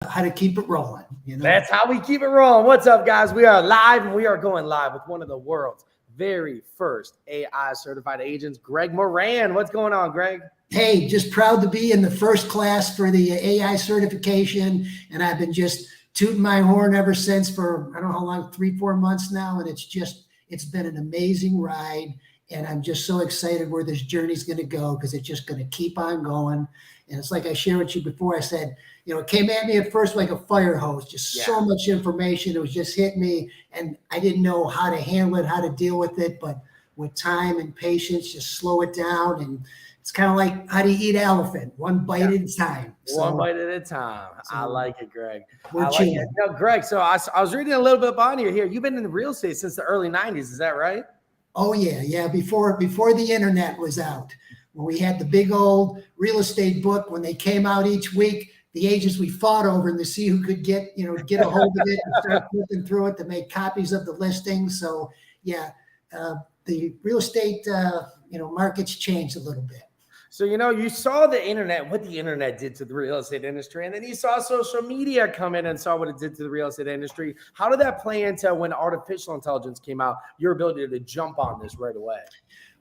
how to keep it rolling. That's how we keep it rolling. What's up, guys? We are live, and we are going live with one of the world's very first AI certified agents, Greg Moran. What's going on, Greg? Hey, just proud to be in the first class for the AI certification, and I've been just tooting my horn ever since for, I don't know how long, 3-4 months now, and it's been an amazing ride, and I'm just so excited where this journey's going to go, because it's just going to keep on going. And it's like I shared with you before, I said, it came at me at first like a fire hose, just so much information. It was just hitting me, and I didn't know how to handle it, how to deal with it. But with time and patience, just slow it down. And it's kind of like how to eat an elephant, one bite at a time. One bite at a time. I like it, Greg. I like it. No, Greg, so I was reading a little bit about you here. You've been in the real estate since the early 90s. Is that right? Oh, yeah. Before the internet was out, when we had the big old real estate book, when they came out each week, the agents, we fought over and to see who could get a hold of it and start flipping through it to make copies of the listings. So the real estate, market's changed a little bit. So, you saw the internet, what the internet did to the real estate industry, and then you saw social media come in and saw what it did to the real estate industry. How did that play into when artificial intelligence came out, your ability to jump on this right away?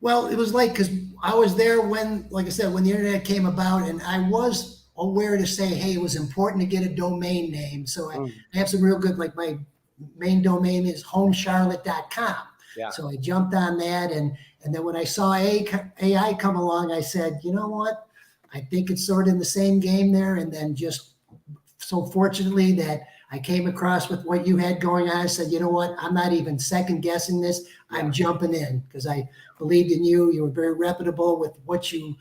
Well, it was because I was there when, like I said, when the internet came about, and I was aware to say, hey, it was important to get a domain name. So I have some real good, like my main domain is homecharlotte.com. Yeah. So I jumped on that. And then when I saw AI come along, I said, you know what? I think it's sort of in the same game there. And then just so fortunately that I came across with what you had going on. I said, you know what? I'm not even second guessing this. I'm jumping in because I believed in you. You were very reputable with what you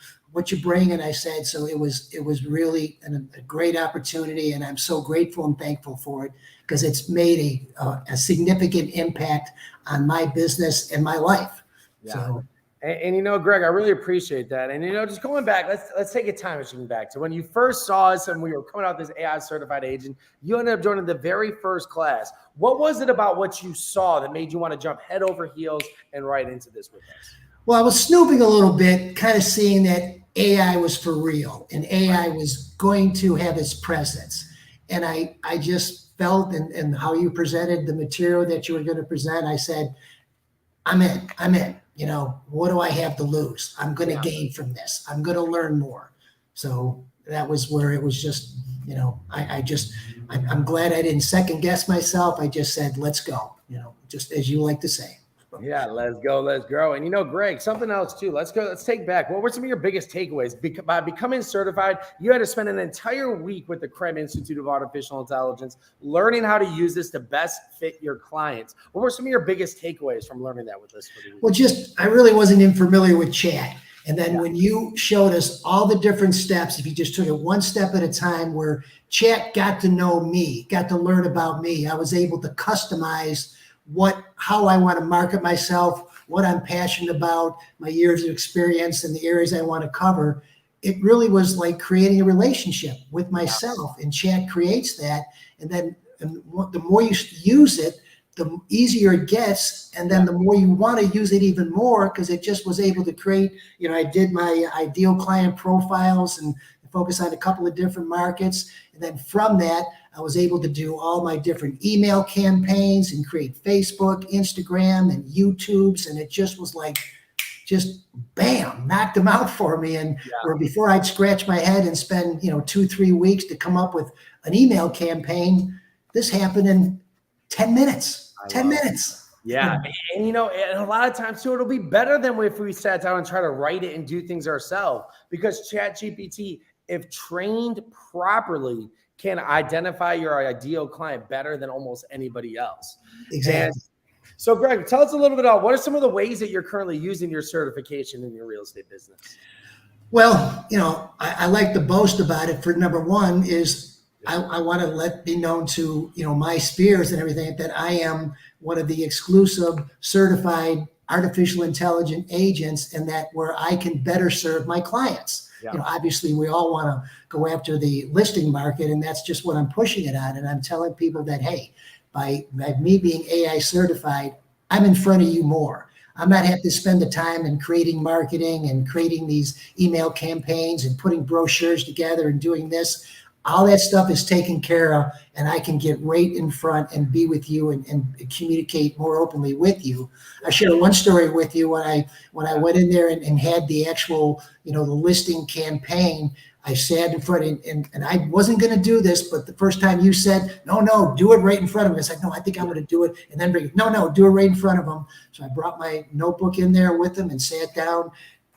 bring. And I said, so it was really a great opportunity. And I'm so grateful and thankful for it because it's made a significant impact on my business and my life. Yeah. So. And Greg, I really appreciate that. And, just going back, let's take a time machine back to when you first saw us and we were coming out this AI certified agent. You ended up joining the very first class. What was it about what you saw that made you want to jump head over heels and right into this with us? Well, I was snooping a little bit, kind of seeing that AI was for real and AI was going to have its presence. And I just felt and how you presented the material that you were going to present, I said, I'm in. What do I have to lose? I'm going to gain from this. I'm going to learn more. So that was where it was just, I'm glad I didn't second guess myself. I just said, let's go, just as you like to say. Yeah, let's go, let's grow. And Greg, something else too. Let's take back. What were some of your biggest takeaways? By becoming certified, you had to spend an entire week with the Krem Institute of Artificial Intelligence, learning how to use this to best fit your clients. What were some of your biggest takeaways from learning that with us for the week? Well, I really wasn't even familiar with chat. And then when you showed us all the different steps, if you just took it one step at a time, where chat got to know me, got to learn about me, I was able to customize how I want to market myself, what I'm passionate about, my years of experience and the areas I want to cover. It really was like creating a relationship with myself, and chat creates that. And then the more you use it, the easier it gets. And then the more you want to use it even more, because it just was able to create, I did my ideal client profiles and focus on a couple of different markets. And then from that, I was able to do all my different email campaigns and create Facebook, Instagram, and YouTubes. And it just was like, just bam, knocked them out for me. And where before I'd scratch my head and spend, 2-3 weeks to come up with an email campaign, this happened in 10 minutes, 10 minutes. Yeah. And a lot of times too, it'll be better than if we sat down and try to write it and do things ourselves, because ChatGPT, if trained properly, can identify your ideal client better than almost anybody else. Exactly. And so, Greg, tell us a little bit about what are some of the ways that you're currently using your certification in your real estate business? Well, I like to boast about it. For number one is I want to let be known to, my spheres and everything, that I am one of the exclusive certified artificial intelligence agents, and that where I can better serve my clients. Obviously we all want to go after the listing market, and that's just what I'm pushing it on. And I'm telling people that, hey, by me being AI certified, I'm in front of you more. I'm not having to spend the time in creating marketing and creating these email campaigns and putting brochures together and doing this. All that stuff is taken care of, and I can get right in front and be with you and communicate more openly with you. I share one story with you when I went in there and had the actual, the listing campaign. I sat in front and I wasn't going to do this, but the first time you said, no, do it right in front of him. I said, no, I think I'm going to do it. And then bring it. No, do it right in front of him. So I brought my notebook in there with him and sat down,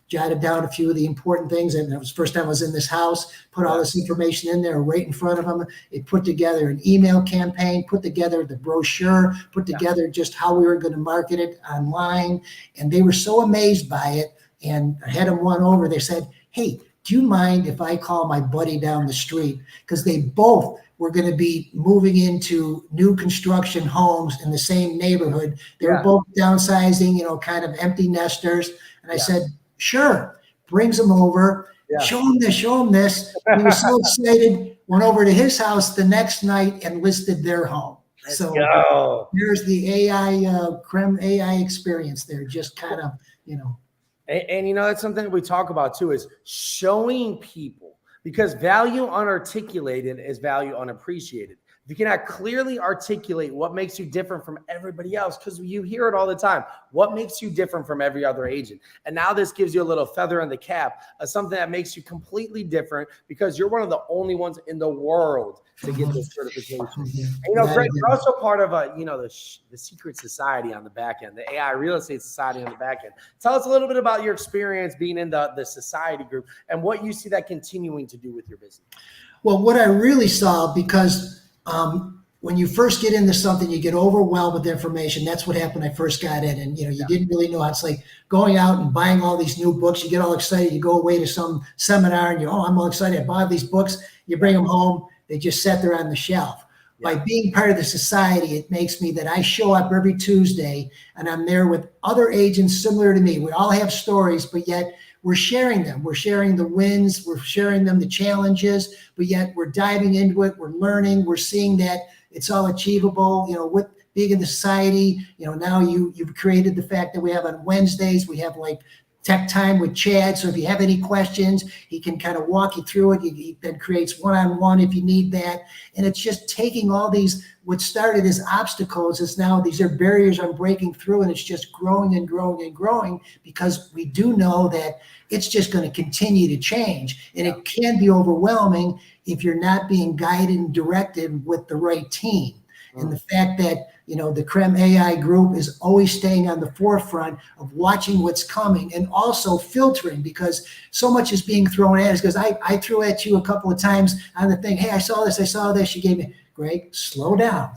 jotted down a few of the important things. And it was the first time I was in this house, put all this information in there right in front of him. It put together an email campaign, put together the brochure, put together just how we were going to market it online. And they were so amazed by it. And I had them won over. They said, hey, do you mind if I call my buddy down the street? Because they both were going to be moving into new construction homes in the same neighborhood. They were both downsizing, kind of empty nesters. And I said, sure, brings them over, show them this. He was so excited, went over to his house the next night and listed their home. So here's the AI, Krem AI experience there, just kind of, And that's something that we talk about too, is showing people, because value unarticulated is value unappreciated. If you cannot clearly articulate what makes you different from everybody else, because you hear it all the time, what makes you different from every other agent? And now this gives you a little feather in the cap of something that makes you completely different, because you're one of the only ones in the world to get this certification. And, Greg, you're also part of the secret society on the back end, the AI real estate society on the back end. Tell us a little bit about your experience being in the society group and what you see that continuing to do with your business. Well, what I really saw, because when you first get into something, you get overwhelmed with information. That's what happened when I first got in. And, you didn't really know how. It's like going out and buying all these new books. You get all excited. You go away to some seminar and I'm all excited. I buy these books. You bring them home. They just sat there on the shelf. By being part of the society, it makes me that I show up every Tuesday and I'm there with other agents similar to me. We all have stories, but yet we're sharing them. We're sharing the wins. We're sharing them the challenges, but yet we're diving into it. We're learning. We're seeing that it's all achievable. With being in the society, now you've created the fact that we have on Wednesdays, we have like tech time with Chad. So if you have any questions, he can kind of walk you through it. He then creates one-on-one if you need that. And it's just taking all these, what started as obstacles is now these are barriers I'm breaking through, and it's just growing and growing and growing, because we do know that it's just going to continue to change. And it can be overwhelming if you're not being guided and directed with the right team. And the fact that, the Krem AI group is always staying on the forefront of watching what's coming and also filtering, because so much is being thrown at us. Because I threw at you a couple of times on the thing. Hey, I saw this. You gave me, Greg, slow down.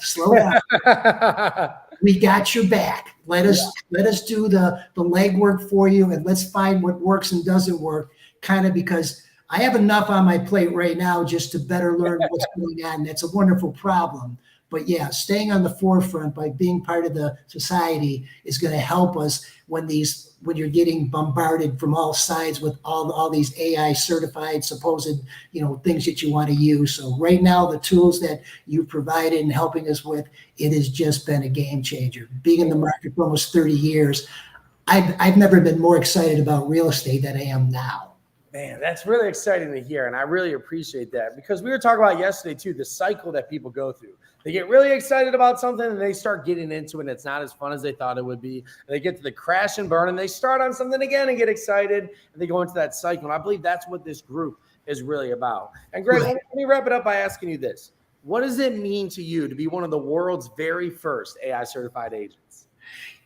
We got your back. Let us do the legwork for you, and let's find what works and doesn't work, kind of, because I have enough on my plate right now just to better learn what's going on. That's a wonderful problem. But yeah, staying on the forefront by being part of the society is going to help us when you're getting bombarded from all sides with all these AI certified supposed, things that you want to use. So right now, the tools that you've provided and helping us with, it has just been a game changer. Being in the market for almost 30 years, I've never been more excited about real estate than I am now. Man, that's really exciting to hear. And I really appreciate that, because we were talking about yesterday too, the cycle that people go through. They get really excited about something and they start getting into it, and it's not as fun as they thought it would be. And they get to the crash and burn and they start on something again and get excited, and they go into that cycle. And I believe that's what this group is really about. And Greg, let me wrap it up by asking you this. What does it mean to you to be one of the world's very first AI certified agents?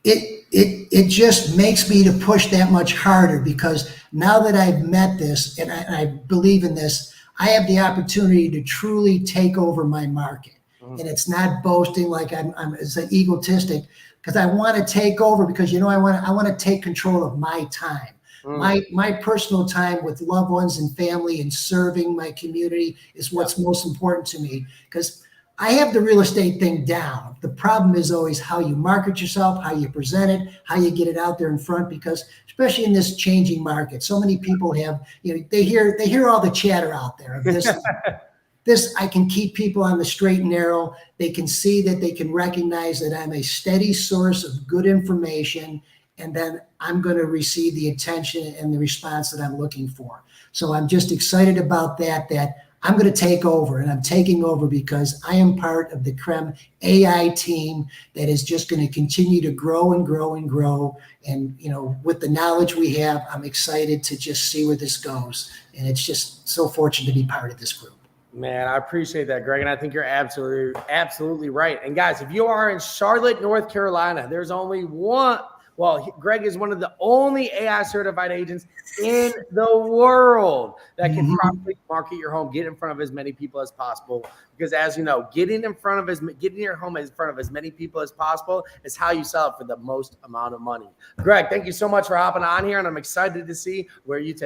It just makes me to push that much harder, because now that I've met this and I believe in this, I have the opportunity to truly take over my market. And it's not boasting like I'm it's egotistic, because I want to take over, because I want to take control of my time. My personal time with loved ones and family and serving my community is what's most important to me, because I have the real estate thing down. The problem is always how you market yourself, how you present it, how you get it out there in front, because especially in this changing market, so many people have, they hear all the chatter out there of this. This, I can keep people on the straight and narrow. They can see that they can recognize that I'm a steady source of good information, and then I'm going to receive the attention and the response that I'm looking for. So I'm just excited about that I'm going to take over, and I'm taking over because I am part of the Krem AI team that is just going to continue to grow and grow and grow. And, you know, with the knowledge we have, I'm excited to just see where this goes. And it's just so fortunate to be part of this group. Man, I appreciate that, Greg. And I think you're absolutely right. And guys, if you are in Charlotte, North Carolina, there's only one. Well, Greg is one of the only AI certified agents in the world that can properly market your home, get in front of as many people as possible. Because as you know, getting your home in front of as many people as possible is how you sell it for the most amount of money. Greg, thank you so much for hopping on here, and I'm excited to see where you take it.